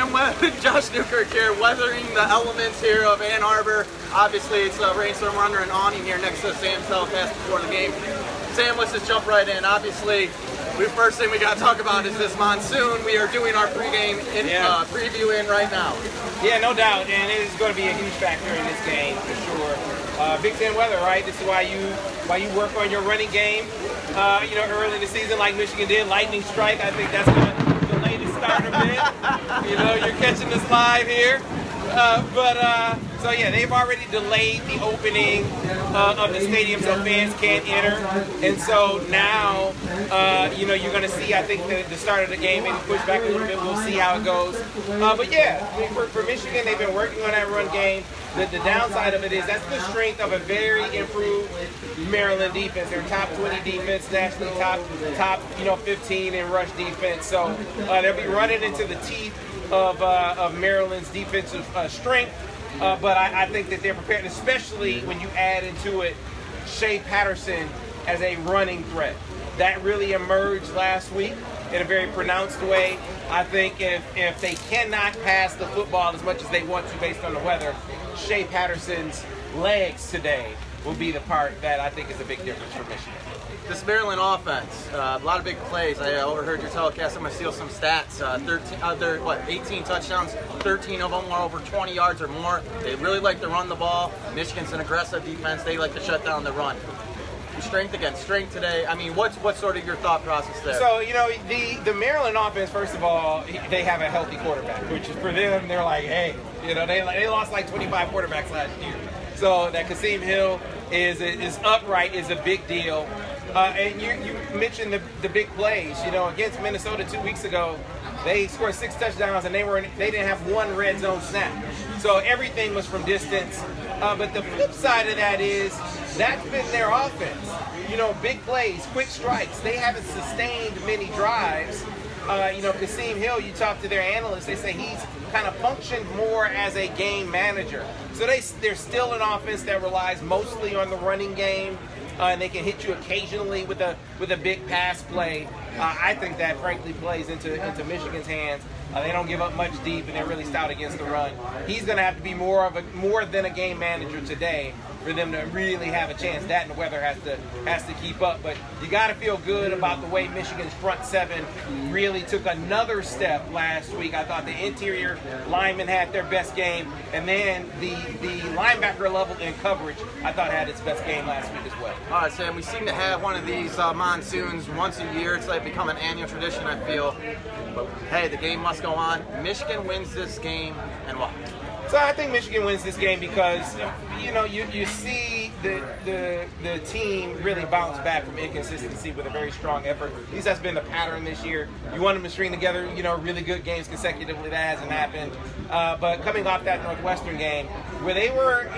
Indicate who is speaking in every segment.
Speaker 1: Sam Webb and Josh Newkirk here, weathering the elements here of Ann Arbor. Obviously, it's a rainstorm. We're under an awning here next to Sam's telecast before the game. Sam, let's just jump right in. Obviously, the first thing we got to talk about is this monsoon. We are doing our pregame preview in right now.
Speaker 2: Yeah, no doubt, and it is going to be a huge factor in this game for sure. Big Ten weather, right? This is why you work on your running game. Early in the season, like Michigan did, lightning strike. I think that's going to delay the start a bit. You're catching us live here. So yeah, they've already delayed the opening of the stadium so fans can't enter. And so now, you're going to see, I think, the start of the game maybe push back a little bit. We'll see how it goes. But yeah, I mean, for Michigan, they've been working on that run game. The downside of it is that's the strength of a very improved Maryland defense. They're top 20 defense, nationally top 15 in rush defense. So they'll be running into the teeth of Maryland's defensive strength. But I think that they're prepared, especially when you add into it Shea Patterson as a running threat. That really emerged last week in a very pronounced way. I think if they cannot pass the football as much as they want to based on the weather, Shea Patterson's legs today will be the part that I think is a big difference for Michigan.
Speaker 1: This Maryland offense, a lot of big plays. I overheard your telecast. I'm going to steal some stats. 18 touchdowns, 13 of them are over 20 yards or more. They really like to run the ball. Michigan's an aggressive defense. They like to shut down the run. Strength against strength today. I mean, what's sort of your thought process there?
Speaker 2: So, the Maryland offense, first of all, they have a healthy quarterback, which is for them, they're like, hey, they lost like 25 quarterbacks last year. So that Kasim Hill is upright is a big deal. And you mentioned the big plays. Against Minnesota 2 weeks ago, they scored 6 touchdowns and they didn't have one red zone snap. So everything was from distance. But the flip side of that is that's been their offense. Big plays, quick strikes. They haven't sustained many drives. Kasim Hill, you talk to their analysts, they say he's kind of functioned more as a game manager. So they're still an offense that relies mostly on the running game. And they can hit you occasionally with a big pass play. I think that frankly plays into Michigan's hands. They don't give up much deep, and they're really stout against the run. He's going to have to be more than a game manager today for them to really have a chance. That and the weather has to keep up. But you got to feel good about the way Michigan's front seven really took another step last week. I thought the interior linemen had their best game, and then the linebacker level in coverage I thought had its best game last week as well.
Speaker 1: All right, Sam, we seem to have one of these monsoons once a year. It's like become an annual tradition, I feel. But hey, the game must go on. Michigan wins this game, and why?
Speaker 2: So I think Michigan wins this game because you see the team really bounce back from inconsistency with a very strong effort. At least that's been the pattern this year. You want them to string together really good games consecutively. That hasn't happened. But coming off that Northwestern game where they were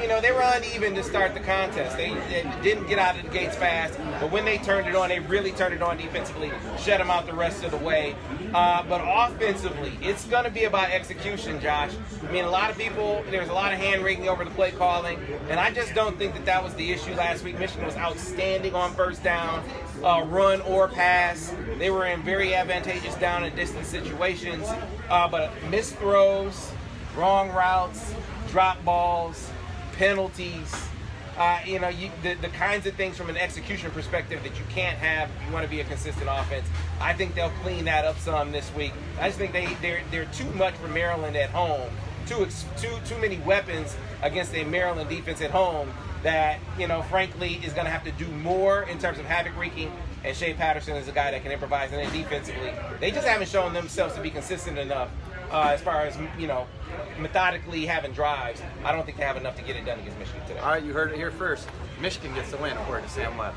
Speaker 2: uneven to start the contest. They didn't get out of the gates fast, but when they turned it on, they really turned it on defensively, shut them out the rest of the way. But offensively, it's going to be about execution, Josh. I mean, a lot of people, there's a lot of hand-wringing over the play calling, and I just don't think that was the issue last week. Michigan was outstanding on first down, run or pass. They were in very advantageous down and distance situations, but missed throws, wrong routes, drop balls, penalties, the kinds of things from an execution perspective that you can't have if you want to be a consistent offense. I think they'll clean that up some this week. I just think they're too much for Maryland at home. Too many weapons against a Maryland defense at home that, frankly, is going to have to do more in terms of havoc wreaking. And Shea Patterson is a guy that can improvise. And then defensively, they just haven't shown themselves to be consistent enough as far as, methodically having drives. I don't think they have enough to get it done against Michigan today.
Speaker 1: All right, you heard it here first. Michigan gets the win, according to Sam Webb.